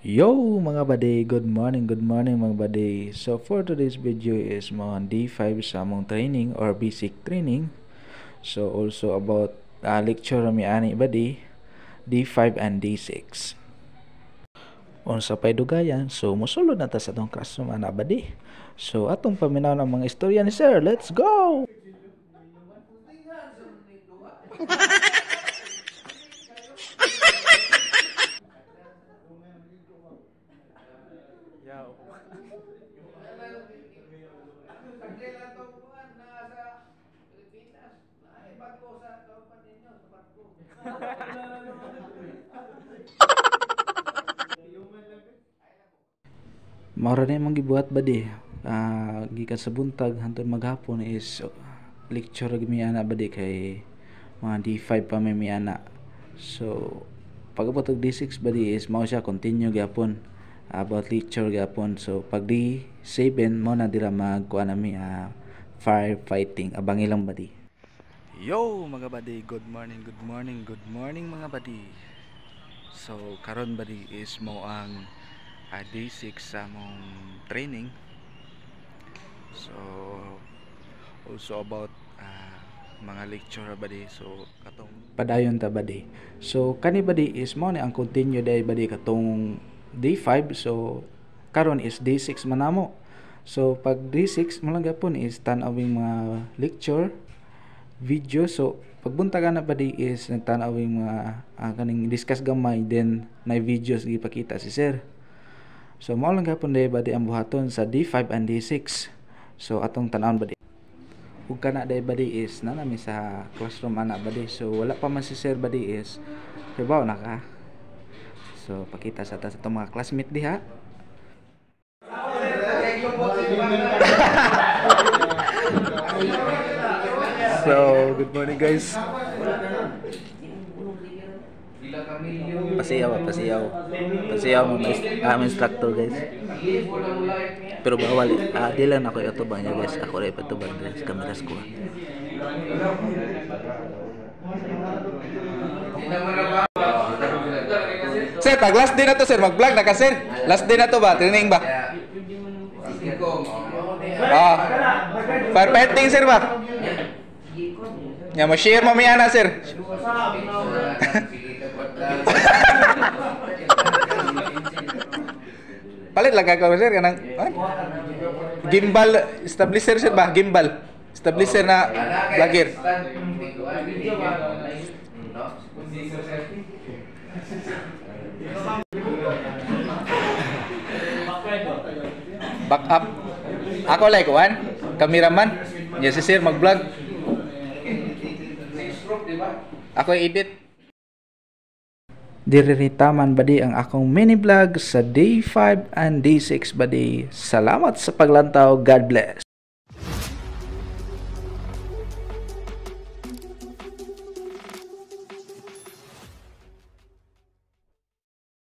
Yo mga buddy, good morning mga buddy. So for today's video is mga D5 sa among training or basic training. So also about lecture mi ani buddy, D5 and D6. Unsa pay dugayan, so mosulod na ta sa atong classroom ana buddy. So atong paminaw ng mga istorya ni sir. Let's go. Maura na yung gibuhat ba di? Gikan sa buntag hantod maghapon is lecture mi ana ba di kay mga D5 pa may mi ana. So pag abot og D6 ba di is mao siya continue gyapon about lecture gyapon. So pag D7 mo na dira magkuha nami firefighting abang ilang ba di. Yo mga buddy, good morning mga buddy. So karon buddy is mo ang D6 sa mong training. So also about mga lecture buddy. So katong padayon ta buddy. So kani buddy is mo ni ang continue day buddy katong D5. So karon is D6 manamo. So pag D6 mo lang gapon is tan-awing mga lecture video. So pagbuntagan na buddy is nagtan-awing mga kaning discuss gamay, then na videos gipakita si sir. So mao lang gapon day buddy ang buhaton sa D5 and D6. So atong tan-awon buddy. Ug kana day buddy is nanami sa classroom ana buddy. So wala pa man si sir buddy is hibaw na ka. So pakita sa ta sa mga classmate diha. So good morning guys. Pasiyaw mo instructor guys. Pero bawal di lang ako itubang niya guys. Ako rin patubang guys kameras ko. Sir, pag last day na to sir, mag-vlog na ka sir. Last day na to ba? Training ba? Firefighting sir ba? Ya, ma-share mo miya na sir. Palit lang ka sir kanang gimbal establisher sir ba? Gimbal establisher na vlogger. Back up. Ako like one, cameraman. Yes sir mag-vlog. Ako edit. Diriritaman buddy ang akong mini vlog sa D5 and D6 buddy. Salamat sa paglantaw. God bless.